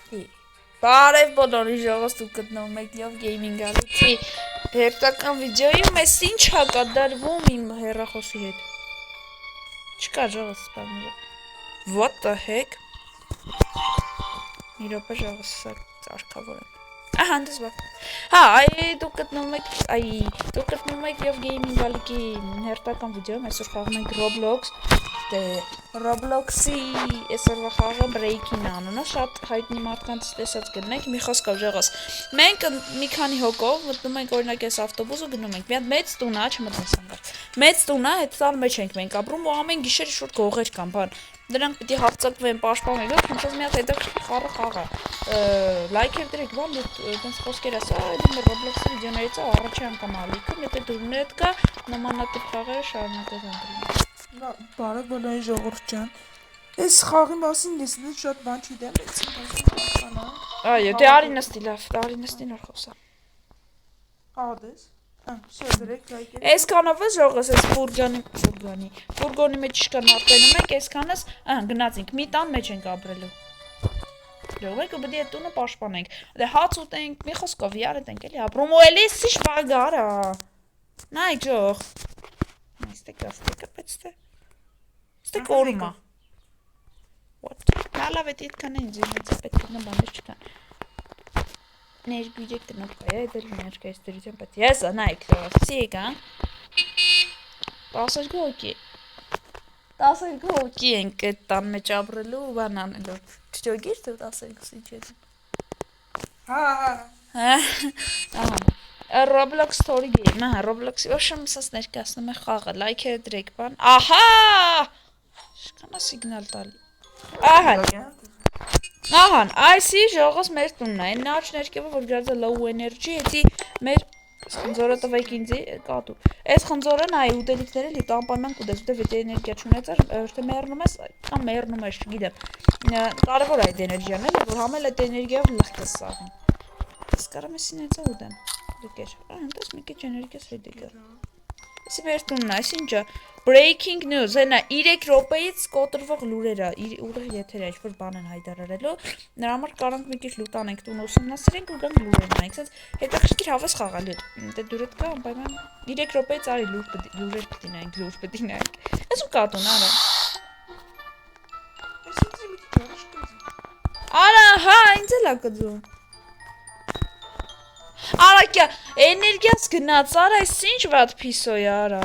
Բարև բոլորի ժողովուրդ դուք գտնվում եք Love Gaming Galaxy հերթական վիդեոյում ես ինչ ա կատարվում իմ հեռախոսի հետ չկա ժողովուրդ սպառները What the heck մի րոպե ժողովուրդ սա ծարքավոր եմ ահա դες բա հա դուք գտնվում եք Love Gaming Galaxy հերթական վիդեոյում այսօր խաղում ենք Roblox Roblox-ի այսօրվա խաղը Break-ին անունը շատ հայտնի մարդկանց տեսած գտնենք մի խոսքով ժողովուրդ մենք մի քանի հոգով մտնում ենք օրինակ այս ավտոբուսը գնում ենք մի հատ մեծ տուն է չմտնես հանգար մեծ տուն է այդ տան մեջ ենք մենք ապրում ու ամեն գիշեր շուտ գողեր կան բան դրանք պիտի հարձակվեն պաշտպանվեն քանչած մի հատ հետաքրքիր խաղ է լայքեր դրեք բան այդպես խոսքեր ասա այդմ Roblox-ի վիդեոներից առաջի անգամ ալիքում եթե դուրներ կա նմանատիպ խաղերը շարունակել են Բարև բոլորի ժողովուրդ ջան։ Այս խաղի մասին ես շատ բան չգիտեմ, այսինքն այո, դե արի նստի լավ, արի նստի նոր խոսա։ Ադես։ Շո դրեք լայքեր։ Այսքանով է ժողովուրդ, այս ֆուրգոնի մեջ իշքան ապրելում ենք, այսքանս, գնացինք, մի տան մեջ ենք ապրելու։ Ժողովուրդ, պետք է այդ տունը պաշտպանենք։ Դե հաց ուտենք, մի խոսքով յարենք էլի, ապրում ու էլի սիշ բագարա։ Նայ ջող։ Ստեկա, պեցտե։ Ստեկ օրմա։ What? Լավ է դիտքան ինձ ինձ պետք է բաներ չկան։ Ներգույժեք տնոք է, դել ներկայիս դրություն պետք է։ Ես նայք լավացի եկան։ 12 հոգի։ 12 հոգի ենք այդ տան մեջ ապրելու ու բան անելու։ Չջոգիր թե 12-ի չէ։ Ահա։ Roblox story game, հա, Roblox-ի ոչմ ասած ներկայացնում է խաղը, լայքերը դրեք բան։ Ահա! Շքանա սիգնալ տալի։ Ահան, այսի ժողովուրդ մեր տունն է, այն նարջ ներքևը, որ գրած է low energy, էդի մեր խնձորը տվեք ինձի, կատու։ Այս խնձորը նայ ուտելիքները լի տանպայման կուտես, ուտև եթե էներգիա չունեցար, թե մեռնում ես, կամ մեռնում ես, չգիտեմ։ Կարևոր է այդ էներգիան, էլի, որ համել այդ էներգիայով լղկես սաղին։ Ես կարամ ես ինեցա ուտեմ։ Դուքեր, այնտես մի քիչ էներգիաս հետ եկա։ Էսի մեր տունն է, այսինչը breaking news, հենա 3 րոպեից կոտրվող լուրերը, ուղիղ եթերը ինչ-որ բան են հայտարարելու, նրա համար կարանք մի քիչ լուտ անենք տունը ուսումնասիրենք ու գանք լուրեր նայենք, ասենց հետաքրքիր հավես խաղալի դե դուրդ կա, անպայման 3 րոպեից արի լուրեր պիտի նայենք, Այսու կատուն, արա։ Արա, հա, ինձ էլ ա կձում։ Արակյա, էներգիաս գնաց, արա, այս ինչ վատ պիսոյ, արա։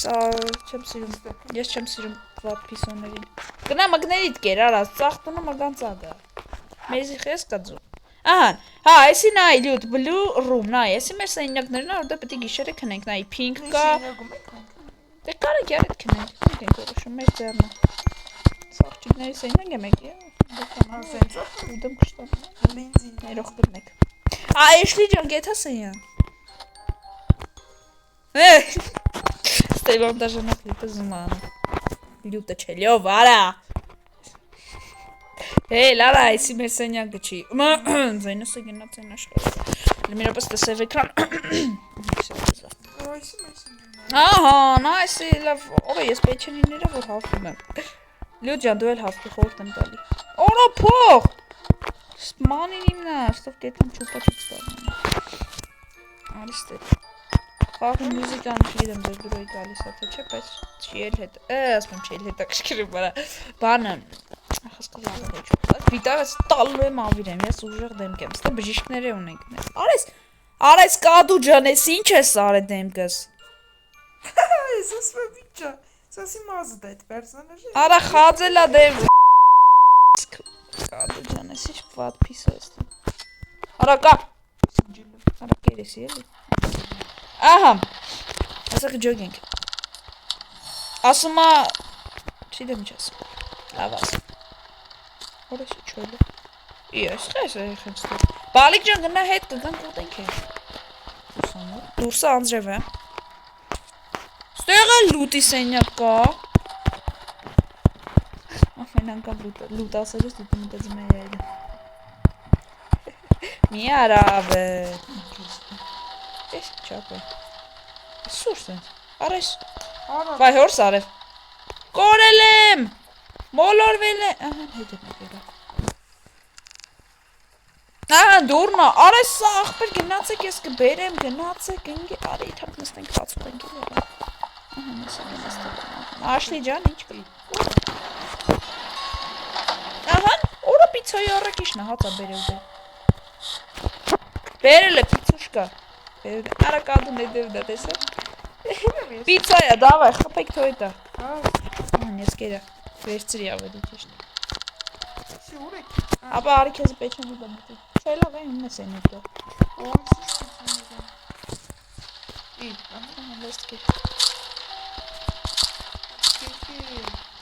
Չեմ սիրում, ես չեմ սիրում վատ պիսոներին։ Գնա մգներիտ կեր, արա, ծաղտունը մգան ծագա։ Մեզի խես կձում։ Ահան, հա, այսի նայ լյուտ, blue room, նայ, այսի մեր սենյակներն է, որտեղ պետք է գիշերը քնենք, նայ, pink կա։ Դե կարեք յարդ քնենք, ինչ ենք որոշում, մեր ձեռնը։ Սաղջիկների սենյակ եմ եկի, ուդեմ կշտան, ներող կրնեք։ Էշլի ջան, գեթա սենյակ։ Ստեյվան դաժանակ լիպը զնանը։ Լյուտը չելյով, արա։ Լարա, այսի մեր սենյակը չի։ Ձայնս է գնա ձայն աշխարը։ Լմիրոպես տեսև էկրան։ Ահան, այսի լավ, ով է ես պեչենիները, որ հավվում եմ։ Լյուտ ջան, դու էլ հավքի խորտ եմ տալի։ Օրա փող։ Սմանին իմնա, ստով կետան չուպա չուց տալի։ Արիստետ։ Խաղի մյուզիկան չգիտեմ ձեր դուրոյի գալիս է, թե չէ, բայց չի էլ հետ, ասպեմ չի էլ հետաքրքրում բարա, բանը, ախասկով լավ է չուպա, վիտարս տալու եմ ավիրեմ, ես ուժեղ դեմք եմ, ստե բժիշկները ունենք մեզ, արես կադու ջան, ես ինչ ես արե դեմքս, Ես ասպեմ վիճա, սասի մազդ այդ պերսոնաժը, արա խածելա դեմ, կադու ջան, ես ինչ վատ պիսո ես դեմ, արա կա, արա կերեսի էլի, Ահա, ասա կջոգ ենք, ասումա, չիդեմ ինչ ասում, լավ ասում, որ ես չոյլը, ես խես է խենց դուր, բալիք ջան գնա հետ կգանք ուտենք է, դուրսը անձրև է, ստեղ էլ լուտի սենյակ կա, ամեն անգամ լուտ ասելուս դուտի մտեզում է յայլը, մի արավ է, Ես չապ է, սուրս են, արես, վայ հորս արև, կորել եմ, մոլոր ահա հետ եմ գերա։ Ահա դուրնա, արե սա ախպեր գնացեք ես կբերեմ, գնացեք, ինգի արի թակ նստենք հացուկ ենք ելը։ Ահա նեսա նստեք։ Աշլի ջան, ինչ կլի։ Ահա, օրը պիցայի առակիշն է, հացա բերել դե։ Բերել է պիցուշկա։ Արա կադու նեդև դա տեսա։ Պիցայա, դավայ, խպեք թո էտա։ Ահա, ես կերա, վերցրի ավելի ճիշտ։ Ապա արի քեզ պեչանի դա մտի։ Չէ լավ է, ումնես են էտա։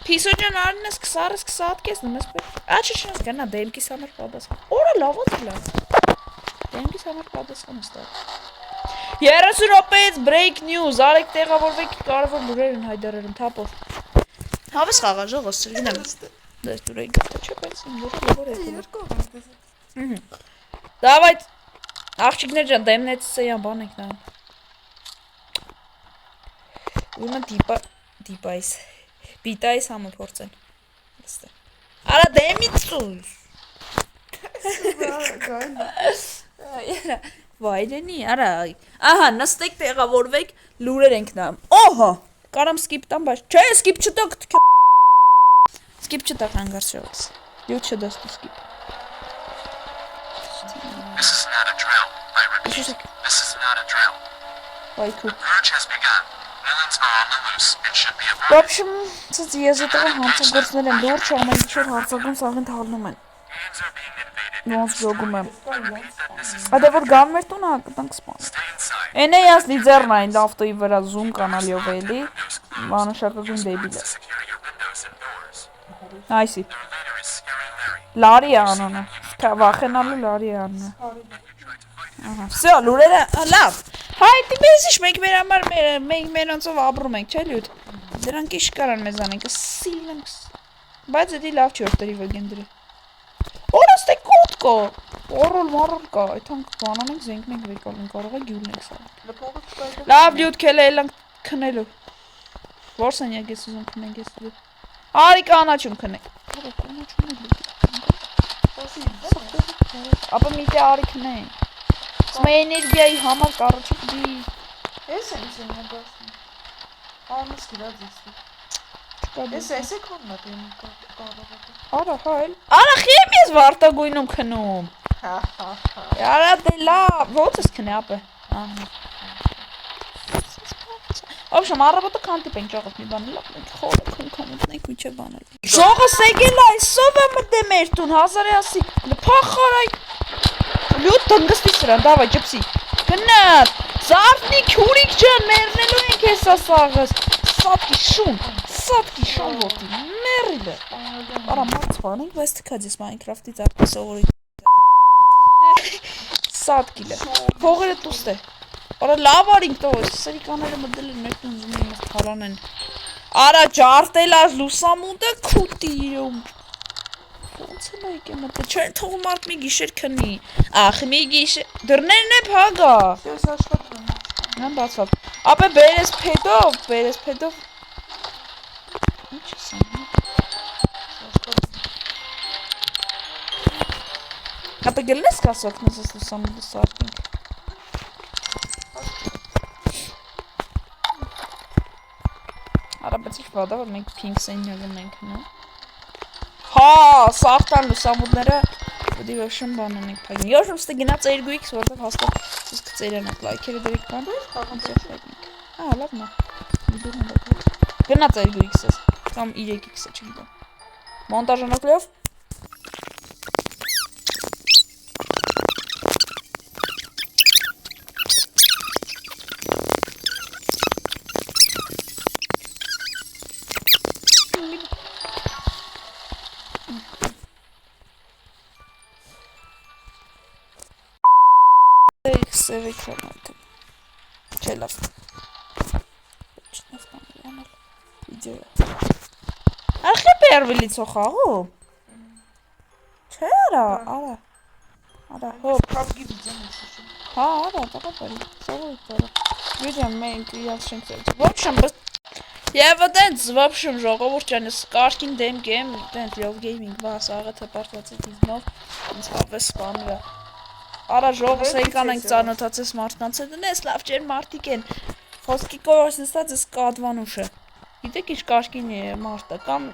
Պիսո ջան արին ես կսարս կսատ կեսնում ես պեր։ Աչի չնես գնա դեմքիս համար պատասխան։ Օրը լավոց լավ։ Դեմքիս համար պատասխան ես տա։ 30 րոպեից break news, արեք տեղավորվեք կարևոր լուրեր են հայտարարում թափով։ Հավես խաղա ժողոս սրինեմ։ Դες դուր էի գտա չէ բայց իմ լուրը լավոր է։ Դավայ աղջիկներ ջան դեմնեցս էան բան եք նայում։ Ուրեմն դիպայս Պիտայս համը փորձեն։ Արա դեմից ծույս։ Վայրենի, արա, ահա, նստեք տեղավորվեք, լուրեր ենք նայում։ Օհա, կարամ սկիպ տամ, բայց, չէ, սկիպ չտակ, սկիպ չտակ հանգարց շողս, յուտ չդաստու սկիպ։ This is not a drill, I repeat, this is not a drill. The purge has begun. Villains are on the loose and should be avoided. Ոբշմ, ծծ եզետղը հանցագործներ են, լուրջ ամեն ինչոր հարցագում սաղին թալնում են։ Hands are being invaded. Ոնց ժոգում եմ։ I repeat that this is Ադե որ գան մեր տունը հակտանք սպան։ stay inside. Են է ես լիձերն այն լավտոյի վրա զում կանալիով էլի, մանաշակագույն դեբիլ է։ Secure your windows and doors. Այսի, Their leader is Scary Larry. լարի է անոնը, վախենալու լարի է անոնը։ Ահա, վսյո, լուրերը, լավ, հայտի մեզիշ, մենք մեր համար, մենք մերանցով ապրում ենք, չէ լյութ, դրանք իշ կարան մեզան ենք, սիլն ենք, բայց էդի լավ չի որտերի վգենդրի։ Օրս տե կոտ կա, օրոլ մարոլ կա, այդանք բանան ենք զենքն ենք վեկալ ենք, կարող է գյուլն ենք սա։ Լավ լյութ կել է էլանք քնելու, որ սենյակ ես ուզում քնենք ես լյութ, արի կանաչում քնենք, ապա միտե արի քնենք, սմա էներգիայի համար կարոչը կդի, Ես եմ իմ նգասում։ Անս գրած ես։ Ես եկոն մատ եմ կարողատը։ արա հա էլ, արա խիեմ ես վարտագույնում քնում, արա դե լավ, ոնց ես քնե ապը, Ոբշեմ, առավոտը կանտիպ ենք ճողով մի բան, լավ ենք խորը քնքան ուտնենք միջև բանել։ Ժողս եկել այսով է մտե մեր տուն, հազար է ասի, պախար այ, լյութ տնգստի սրան, դավայ ջպսի, գնատ, զարդնիկ հուրիկ ջան, մերնելու ենք ես ասաղս, սատկի շուն որդի, մերիլ է, արա մարդ սպանենք, բայց թքած ես Minecraft-ից արդի սովորի սատկիլ է, փողերը տուստ է, արա լավ արինք տով, սրիկաները մդել են մեր տուն զում ես թալան են, արա ջարտել աժ լուսամուտը կուտի իրում, ոնց էլ այկ է մտը, չեն թողում արդ մի գիշեր քնի, ախ մի գիշեր, դրներն է պագա, Ես աշխատում եմ։ նան բացվապ, ապե բերես պետով, ինչ ես անում, ապե գլնես կասոք նոս ես լուսամուտը սարկինք, Արա բայց ինչ վադա, որ մենք պինք սենյակում ենք նո։ Հա, սաղտան լուսամուտները Բդի վոշն բանան ենք պագին Եոշմ ստը գնաց 2x, որտև հաստատ ես կծերան ակ լայքերը դրեք բան Հա, լավ նա Գնաց 2x ես, կամ 3x է չգիտեմ Մոնտաժանակլով Սև էկրան այդում Չէ լավ Չնավ կանել անել Վիդեոյա Արխի պերվիլիցո խաղում Չէ արա հոպ Կապգի վիդեն ես ուշում։ Հա արա տաղա բարի Սովորիկ տարա Վիդյան մենք իրավ շենք ծերձ Ոբշեմ Եվ այդենց вообще ժողովուրդ ջան, կարգին դեմ գեմ, այդենց լով գեյմինգ բաս աղեթը պարտվածի դիզնով, ինձ հավես սպանվա։ Արա ժողովս եկան ենք ծանոթացես մարդկանց հետ, նես լավ ջեր մարդիկ են։ Խոսքի կորոշ նստած ես կադվանուշը։ Գիտեք ինչ կարգին է մարդը կամ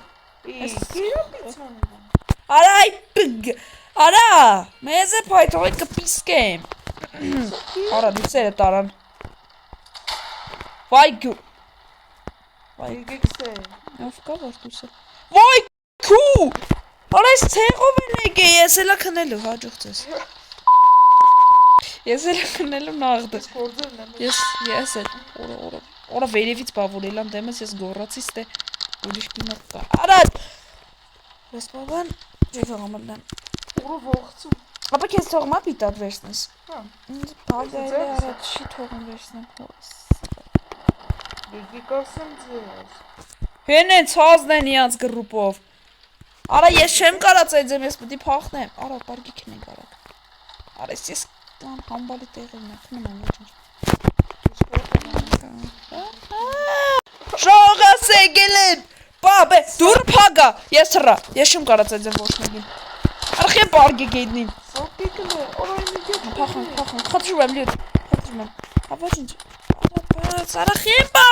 Արա այ պգ։ Արա, մեզ է փայթողի կպիսկեմ։ Արա դուսերը տարան։ Վայ գու։ Եկեք Ով կա որ դուսը։ Վայ քու։ Արա ես ցեղով են եկե, ես էլա քնելու հաջողց ես։ Ես էլա քնելու նաղդը։ Ես էլ օրա վերևից բավուրել եմ դեմս ես գոռացի ստե ուրիշ կինոք կա։ Արա Ես բաբան ջեգամալն։ Օրը ողցում։ Ապա քեզ թողմա պիտատ վերցնես։ Հա։ Ինձ բագայել է առաջ չի թողում վերցնեմ հորս։ Եկեք ասեմ ձեզ։ Հենենց հազն են իանց գրուպով։ Արա ես չեմ կարած այդեմ, ես պիտի փախնեմ։ Արա պարգի քնենք արագ։ Արա ես համբալի տեղում եմ, քնում եմ ոչինչ։ Շողաս եկել են։ Բաբե, դուր փագա։ Ես հրա, ես չեմ կարած այդեմ ոչ մեկին։ Արխե պարգի գետնին։ Սոկիկն է, օրայնի գետ։ Փախան, խնդրում եմ լյուր, խնդրում եմ։ Հա ոչինչ։ Բաց, արախի բա։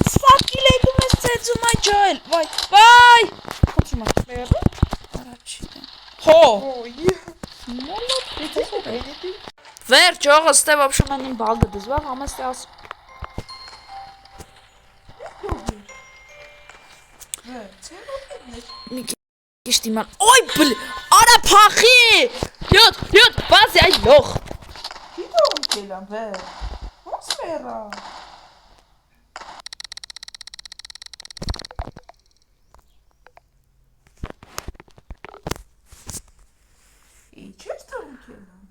Սվակիլ եկում ես ծեծում այ ջայլ։ Վայ։ Խնդրում եմ։ Մերը։ Առաջի դեմ։ Հո։ Ոյ։ Մոլոտ, Վերջ, ողը ստե вообще մենին բագը դզվաղ, ամեստե աս։ Մի կիշտ իման, ոյ բլ, արա պախի, լյոտ, բազի այ լող։ Գիտողում կելան վեր, ոնց մերա։ Ինչ ես թողում կելան։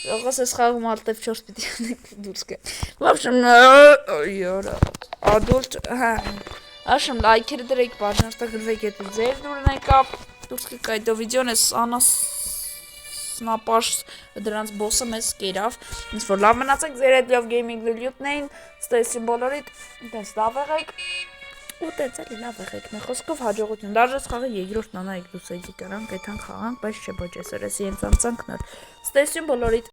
Ողս ես խաղում ալտև 4 պիտի անեք դուրս կե։ Вообще, ёра, adult, հա։ Աշեմ լայքերը դրեք, բաժանորդագրվեք եթե ձեր դուրն եկա, դուրս կեկա այդ վիդեոն ես սնապաշ դրանց բոսը մեզ կերավ, ինձ որ լավ մնացեք, ձեր հետ լավ գեյմինգ լյուտն էին, ստեսին բոլորիդ, դենց լավ եղեք, ու տենց էլի լավ եղեք, մեր խոսքով հաջողություն, դաժես խաղը երկրորդ նանայեք դուս էջի կրանք, այդան խաղանք, բայց չէ ոչ ես էր ես ենց անցանք նոր, ստեսին բոլորիդ